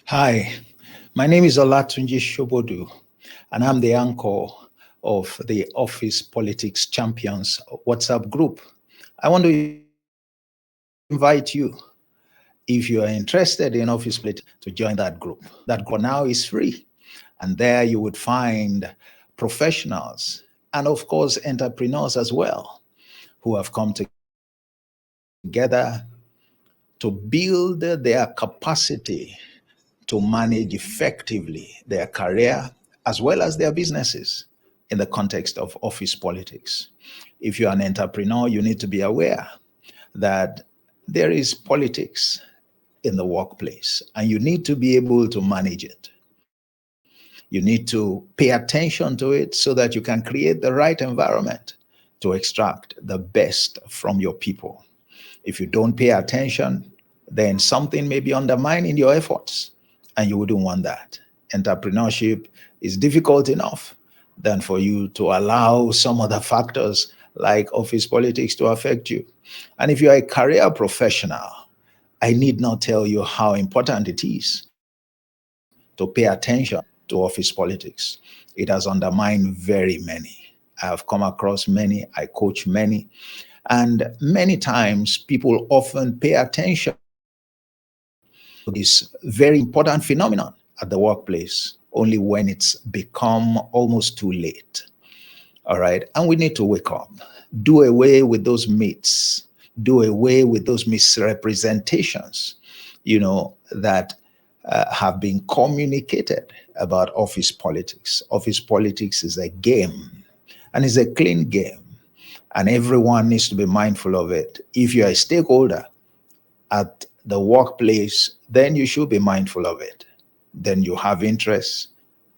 Hi, my name is Olatunji Shobodu, and I'm the anchor of the Office Politics Champions WhatsApp group. I want to invite you, if you are interested in office politics, to join that group. That group for now is free, and there you would find professionals and, of course, entrepreneurs as well who have come together to build their capacity to manage effectively their career as well as their businesses in the context of office politics. If you're an entrepreneur, you need to be aware that there is politics in the workplace and you need to be able to manage it. You need to pay attention to it so that you can create the right environment to extract the best from your people. If you don't pay attention, then something may be undermining your efforts, and you wouldn't want that. Entrepreneurship is difficult enough than for you to allow some other factors like office politics to affect you. And if you are a career professional, I need not tell you how important it is to pay attention to office politics. It has undermined very many. I have come across many, I coach many, and many times people often pay attention to this very important phenomenon at the workplace only when it's become almost too late. All right. And we need to wake up, do away with those myths, do away with those misrepresentations, that have been communicated about office politics. Office politics is a game, and it's a clean game, and everyone needs to be mindful of it. If you're a stakeholder at the workplace, then you should be mindful of it. Then you have interests.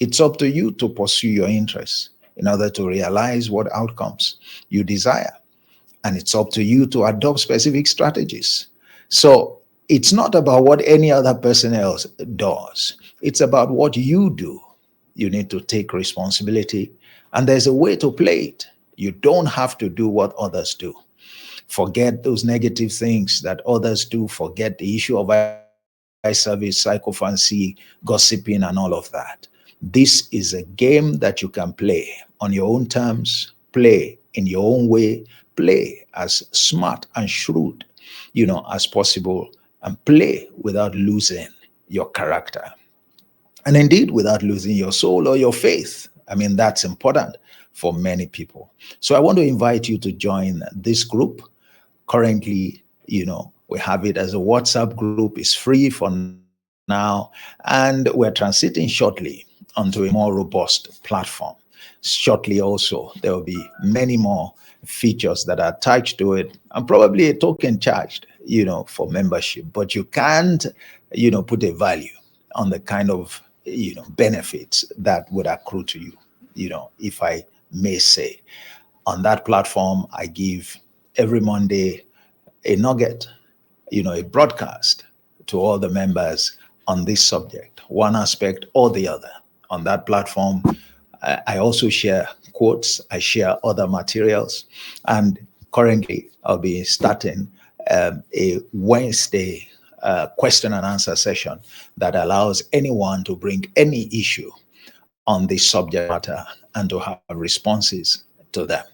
It's up to you to pursue your interests in order to realize what outcomes you desire. And it's up to you to adopt specific strategies. So it's not about what any other person else does, it's about what you do. You need to take responsibility, and there's a way to play it. You don't have to do what others do. Forget those negative things that others do. Forget the issue of eye service, psychophancy, gossiping, and all of that. This is a game that you can play on your own terms, play in your own way, play as smart and shrewd, as possible, and play without losing your character. And indeed, without losing your soul or your faith. I mean, that's important for many people. So I want to invite you to join this group. Currently, we have it as a WhatsApp group. It's free for now. And we're transiting shortly onto a more robust platform. Shortly also, there will be many more features that are attached to it, and probably a token charged, for membership. But you can't, put a value on the kind of, benefits that would accrue to you, if I may say. On that platform, I give every Monday a nugget, a broadcast to all the members on this subject, one aspect or the other. On that platform, I also share quotes, I share other materials, and currently I'll be starting a Wednesday question and answer session that allows anyone to bring any issue on this subject matter and to have responses to them.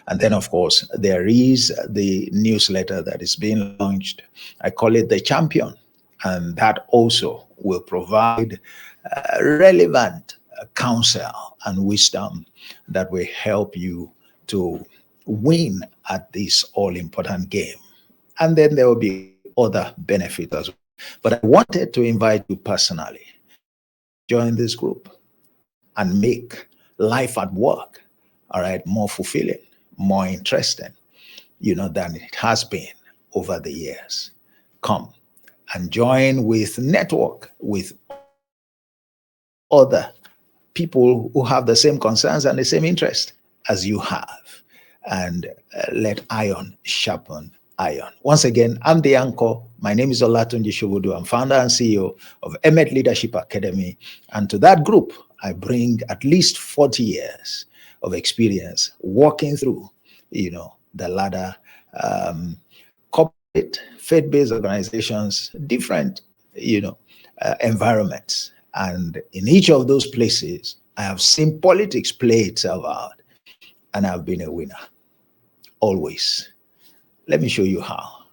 And then, of course, there is the newsletter that is being launched. I call it The Champion. And that also will provide relevant counsel and wisdom that will help you to win at this all important game. And then there will be other benefits as well. But I wanted to invite you personally to join this group and make life at work, all right, more fulfilling, more interesting, than it has been over the years. Come and join with network with other people who have the same concerns and the same interest as you have, and let iron sharpen iron. Once again, I'm the anchor. My name is Olatunji Shobodu. I'm founder and CEO of Emmet Leadership Academy. And to that group, I bring at least 40 years of experience walking through, the ladder, corporate, faith-based organizations, different, environments. And in each of those places, I have seen politics play itself out, and I've been a winner. Always. Let me show you how.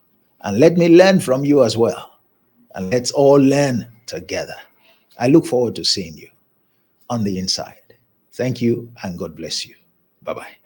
And let me learn from you as well. And let's all learn together. I look forward to seeing you on the inside. Thank you, and God bless you. Bye-bye.